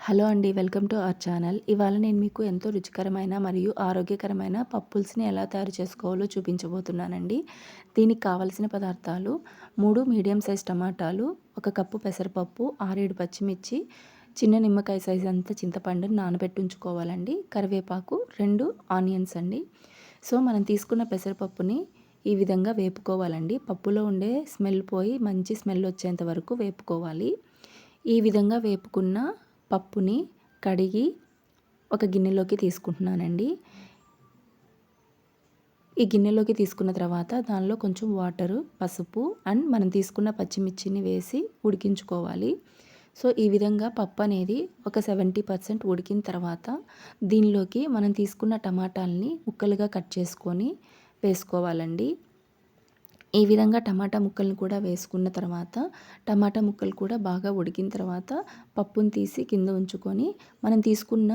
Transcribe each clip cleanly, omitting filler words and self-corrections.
Hello అండి. Welcome to our channel. ఇవాళ నేను మీకు ఎంతో రుచికరమైన మరియు ఆరోగ్యకరమైన పప్పుల్స్‌ని ఎలా తయారు చేసుకోవాలో చూపించబోతున్నానండి. దీనికి కావలసిన పదార్థాలు 3 మీడియం సైజ్ టమాటాలు, 1 కప్పు పెసరపప్పు, 6, 7 పచ్చిమిర్చి, చిన్న నిమ్మకాయ సైజ్ అంత చింతపండుని నానబెట్టి ఉంచుకోవాలండి. కరివేపాకు, 2 ఆనియన్స్ అండి. సో, మనం తీసుకున్న పెసరపప్పుని ఈ విధంగా వేపుకోవాలండి. పప్పులో ఉండే స్మెల్ పోయి మంచి స్మెల్ వచ్చేంత వరకు వేపుకోవాలి. ఈ విధంగా వేపుకున్న పప్పుని కడిగి ఒక గిన్నెలోకి తీసుకుంటున్నానండి. ఈ గిన్నెలోకి తీసుకున్న తర్వాత దానిలో కొంచెం వాటరు, పసుపు అండ్ మనం తీసుకున్న పచ్చిమిర్చిని వేసి ఉడికించుకోవాలి. సో, ఈ విధంగా పప్పు అనేది ఒక 70% ఉడికిన తర్వాత దీనిలోకి మనం తీసుకున్న టమాటాలని ముక్కలుగా కట్ చేసుకొని వేసుకోవాలండి. ఈ విధంగా టమాటా ముక్కలను కూడా వేసుకున్న తర్వాత టమాటా ముక్కలు కూడా బాగా ఉడికిన తర్వాత పప్పును తీసి కింద ఉంచుకొని మనం తీసుకున్న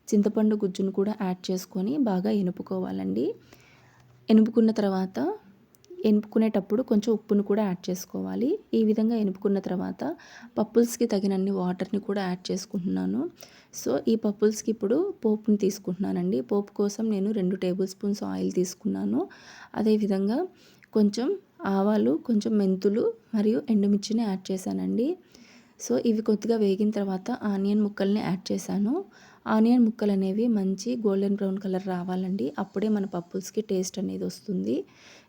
చింతపండు గుజ్జును కూడా యాడ్ చేసుకొని బాగా ఎనుపుకోవాలండి. ఎనుపుకున్న తర్వాత ఎనుపుకునేటప్పుడు కొంచెం ఉప్పును కూడా యాడ్ చేసుకోవాలి. ఈ విధంగా ఎనుపుకున్న తర్వాత పప్పుల్స్కి తగినన్ని వాటర్ని కూడా యాడ్ చేసుకుంటున్నాను. సో, ఈ పప్పుల్స్కి ఇప్పుడు పోపుని తీసుకుంటున్నానండి. పోపు కోసం నేను 2 టేబుల్ స్పూన్స్ ఆయిల్ తీసుకున్నాను. అదేవిధంగా కొంచెం ఆవాలు, కొంచెం మెంతులు మరియు ఎండుమిర్చిని యాడ్ చేశానండి. సో, ఇవి కొద్దిగా వేగిన తర్వాత ఆనియన్ ముక్కల్ని యాడ్ చేశాను. ఆనియన్ ముక్కలు అనేవి మంచి గోల్డెన్ బ్రౌన్ కలర్ రావాలండి. అప్పుడే మన పప్పుల్స్కి టేస్ట్ అనేది వస్తుంది.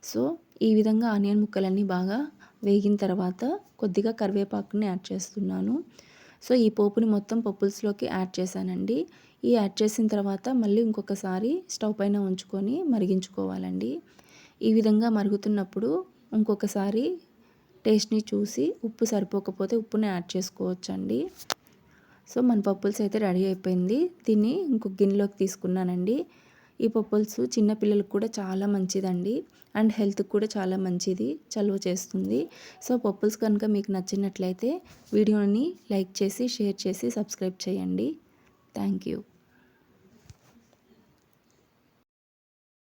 సో, ఈ విధంగా ఆనియన్ ముక్కలన్నీ బాగా వేగిన తర్వాత కొద్దిగా కరివేపాకుని యాడ్ చేస్తున్నాను. సో, ఈ పోపుని మొత్తం పప్పుల్స్లోకి యాడ్ చేశానండి. ఈ యాడ్ చేసిన తర్వాత మళ్ళీ ఇంకొకసారి స్టవ్ పైన ఉంచుకొని మరిగించుకోవాలండి. ఈ విధంగా మరుగుతున్నప్పుడు ఇంకొకసారి టేస్ట్‌ని చూసి ఉప్పు సరిపోకపోతే ఉప్పుని యాడ్ చేసుకోవచ్చండి. సో, మన పప్పుల్స్ అయితే రెడీ అయిపోయింది. దీన్ని ఇంకొక గిన్నెలోకి తీసుకున్నానండి. ఈ పప్పుల్స్ చిన్న పిల్లలకు కూడా చాలా మంచిదండి అండ్ హెల్త్‌కి కూడా చాలా మంచిది. చలువ చేస్తుంది. సో, పప్పుల్స్ కనుక మీకు నచ్చినట్లయితే వీడియోని లైక్ చేసి, షేర్ చేసి, సబ్స్క్రైబ్ చేయండి. Thank you.